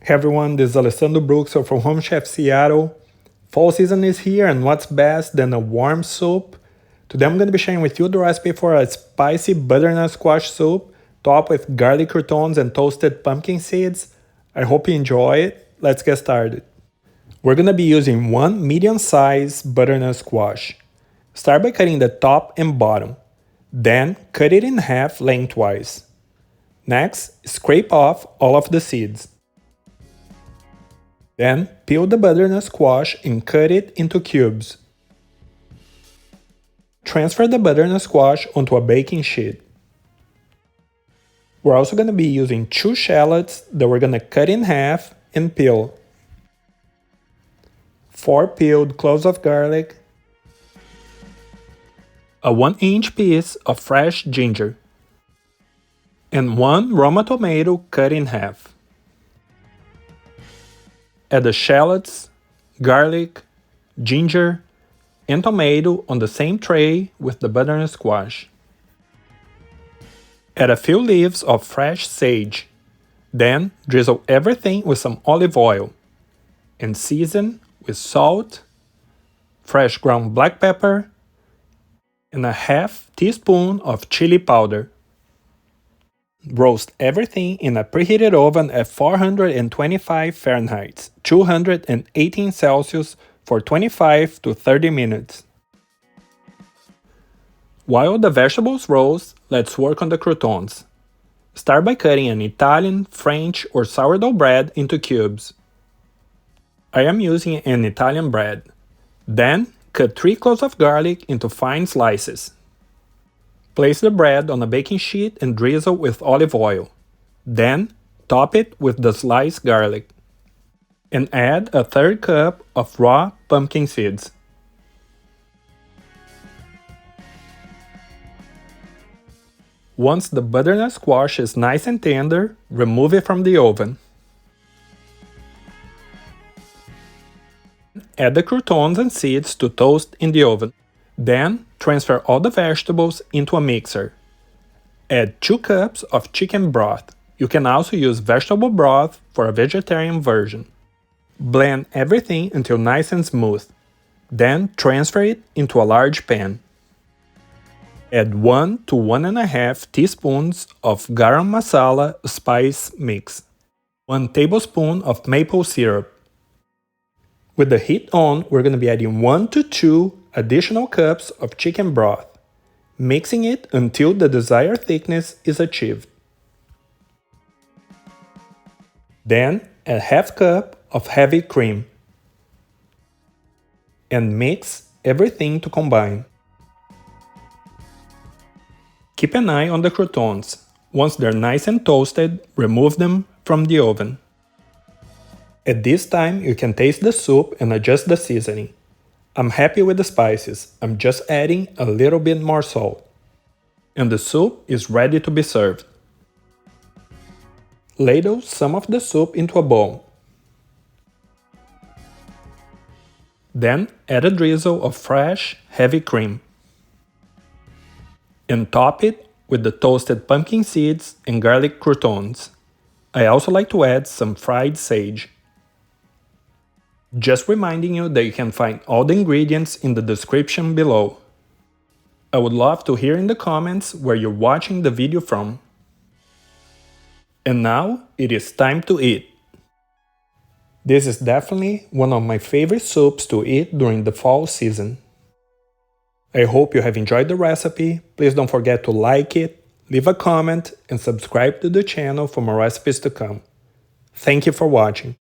Hey everyone, this is Alessandro Bruxo from Home Chef Seattle. Fall season is here, and what's best than a warm soup? Today I'm going to be sharing with you the recipe for a spicy butternut squash soup topped with garlic croutons and toasted pumpkin seeds. I hope you enjoy it. Let's get started. We're going to be using one medium-sized butternut squash. Start by cutting the top and bottom. Then cut it in half lengthwise. Next, scrape off all of the seeds. Then, peel the butternut squash and cut it into cubes. Transfer the butternut squash onto a baking sheet. We're also going to be using 2 shallots that we're going to cut in half and peel. 4 peeled cloves of garlic. A 1-inch piece of fresh ginger. And 1 Roma tomato cut in half. Add the shallots, garlic, ginger, and tomato on the same tray with the butternut squash. Add a few leaves of fresh sage. Then drizzle everything with some olive oil and season with salt, fresh ground black pepper, and a half teaspoon of chili powder. Roast everything in a preheated oven at 425 Fahrenheit, 218 Celsius for 25 to 30 minutes. While the vegetables roast, let's work on the croutons. Start by cutting an Italian, French, or sourdough bread into cubes. I am using an Italian bread. Then, cut 3 cloves of garlic into fine slices. Place the bread on a baking sheet and drizzle with olive oil. Then, top it with the sliced garlic. And add a 1/3 cup of raw pumpkin seeds. Once the butternut squash is nice and tender, remove it from the oven. Add the croutons and seeds to toast in the oven. Then, transfer all the vegetables into a mixer. Add 2 cups of chicken broth. You can also use vegetable broth for a vegetarian version. Blend everything until nice and smooth. Then, transfer it into a large pan. Add 1 to 1.5 teaspoons of Garam Masala spice mix. 1 tablespoon of maple syrup. With the heat on, we're going to be adding 1 to 2 additional cups of chicken broth, mixing it until the desired thickness is achieved. Then add half cup of heavy cream and mix everything to combine. Keep an eye on the croutons. Once they're nice and toasted, remove them from the oven. At this time, you can taste the soup and adjust the seasoning. I'm happy with the spices, I'm just adding a little bit more salt. And the soup is ready to be served. Ladle some of the soup into a bowl. Then add a drizzle of fresh, heavy cream. And top it with the toasted pumpkin seeds and garlic croutons. I also like to add some fried sage. Just reminding you that you can find all the ingredients in the description below. I would love to hear in the comments where you're watching the video from. And now it is time to eat. This is definitely one of my favorite soups to eat during the fall season. I hope you have enjoyed the recipe. Please don't forget to like it, leave a comment, and subscribe to the channel for more recipes to come. Thank you for watching.